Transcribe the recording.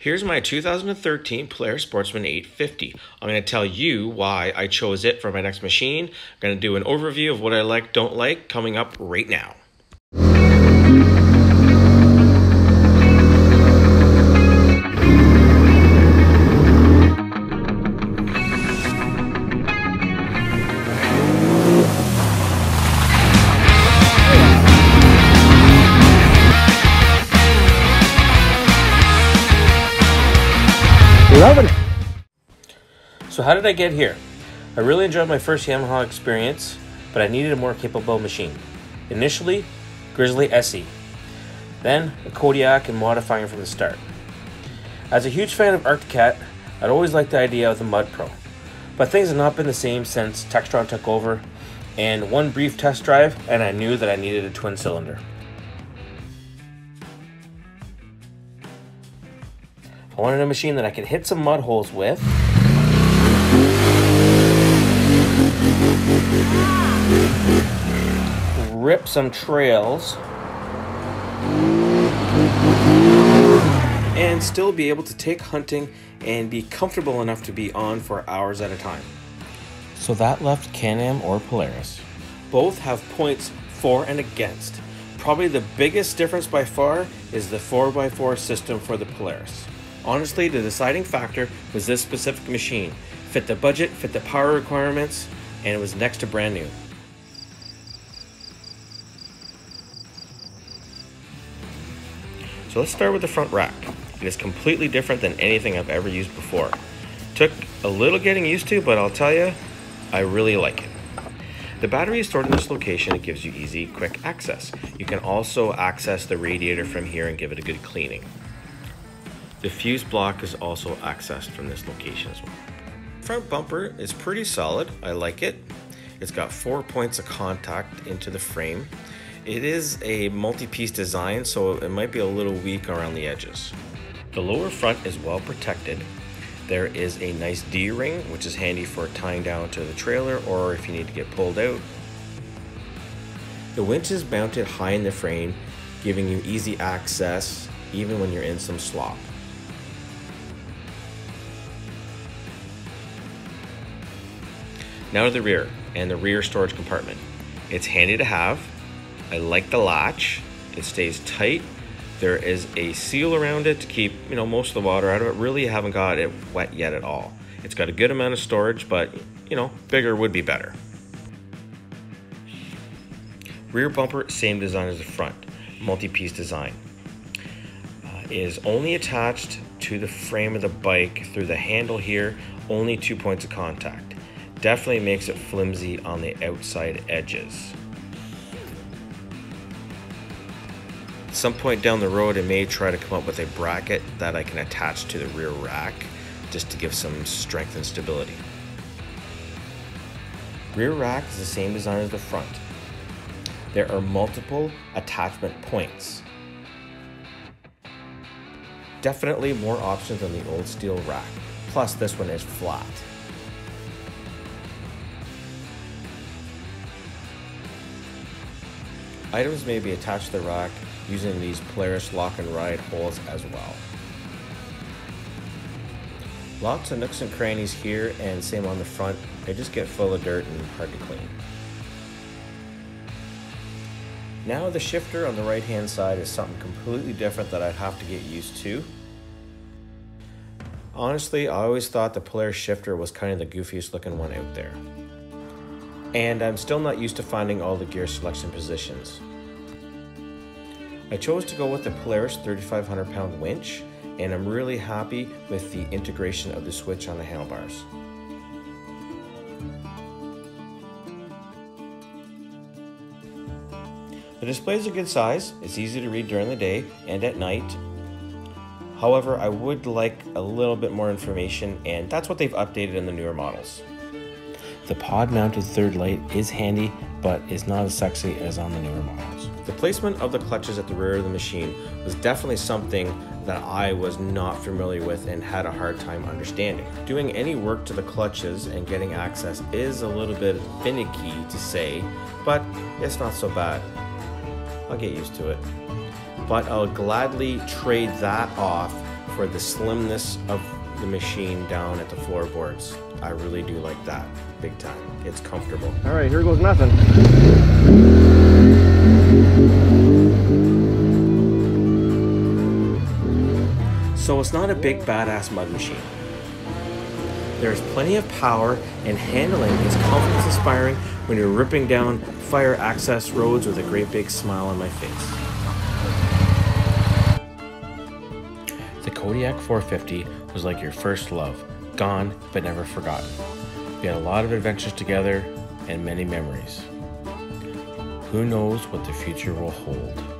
Here's my 2013 Polaris Sportsman 850. I'm going to tell you why I chose it for my next machine. I'm going to do an overview of what I like, don't like, coming up right now. So how did I get here? I really enjoyed my first Yamaha experience, but I needed a more capable machine. Initially, Grizzly SE, then a Kodiak and modifying from the start. As a huge fan of Arctic Cat, I'd always liked the idea of the Mud Pro, but things have not been the same since Textron took over, and one brief test drive and I knew that I needed a twin cylinder. I wanted a machine that I could hit some mud holes with, rip some trails, and still be able to take hunting and be comfortable enough to be on for hours at a time. So that left Canon or Polaris. Both have points for and against. Probably the biggest difference by far is the 4x4 system for the Polaris. Honestly, the deciding factor was this specific machine. Fit the budget, fit the power requirements, and it was next to brand new. So let's start with the front rack. It is completely different than anything I've ever used before. Took a little getting used to, but I'll tell you, I really like it. The battery is stored in this location. It gives you easy, quick access. You can also access the radiator from here and give it a good cleaning. The fuse block is also accessed from this location as well. Front bumper is pretty solid. I like it. It's got 4 points of contact into the frame. It is a multi-piece design, so it might be a little weak around the edges. The lower front is well protected. There is a nice D-ring, which is handy for tying down to the trailer or if you need to get pulled out. The winch is mounted high in the frame, giving you easy access even when you're in some slop. Now to the rear and the rear storage compartment. It's handy to have. I like the latch. It stays tight. There is a seal around it to keep, most of the water out of it. Really haven't got it wet yet at all. It's got a good amount of storage, but bigger would be better. Rear bumper, same design as the front, multi-piece design. Is only attached to the frame of the bike through the handle here, only 2 points of contact. Definitely makes it flimsy on the outside edges. At some point down the road, I may try to come up with a bracket that I can attach to the rear rack just to give some strength and stability. Rear rack is the same design as the front. There are multiple attachment points. Definitely more options than the old steel rack. Plus this one is flat. Items may be attached to the rack using these Polaris lock and ride holes as well. Lots of nooks and crannies here, and same on the front. They just get full of dirt and hard to clean. Now the shifter on the right hand side is something completely different that I'd have to get used to. Honestly, I always thought the Polaris shifter was kind of the goofiest looking one out there. And I'm still not used to finding all the gear selection positions. I chose to go with the Polaris 3,500 pound winch, and I'm really happy with the integration of the switch on the handlebars. The display is a good size. It's easy to read during the day and at night. However, I would like a little bit more information, and that's what they've updated in the newer models. The pod-mounted third light is handy, but is not as sexy as on the newer models. The placement of the clutches at the rear of the machine was definitely something that I was not familiar with and had a hard time understanding. Doing any work to the clutches and getting access is a little bit finicky to say, but it's not so bad. I'll get used to it. But I'll gladly trade that off for the slimness of the machine down at the floorboards. I really do like that, big time. It's comfortable. All right, here goes nothing. So it's not a big badass mud machine. There's plenty of power, and handling is confidence inspiring when you're ripping down fire access roads with a great big smile on my face. The Kodiak 450 was like your first love, gone but never forgotten. We had a lot of adventures together and many memories. Who knows what the future will hold?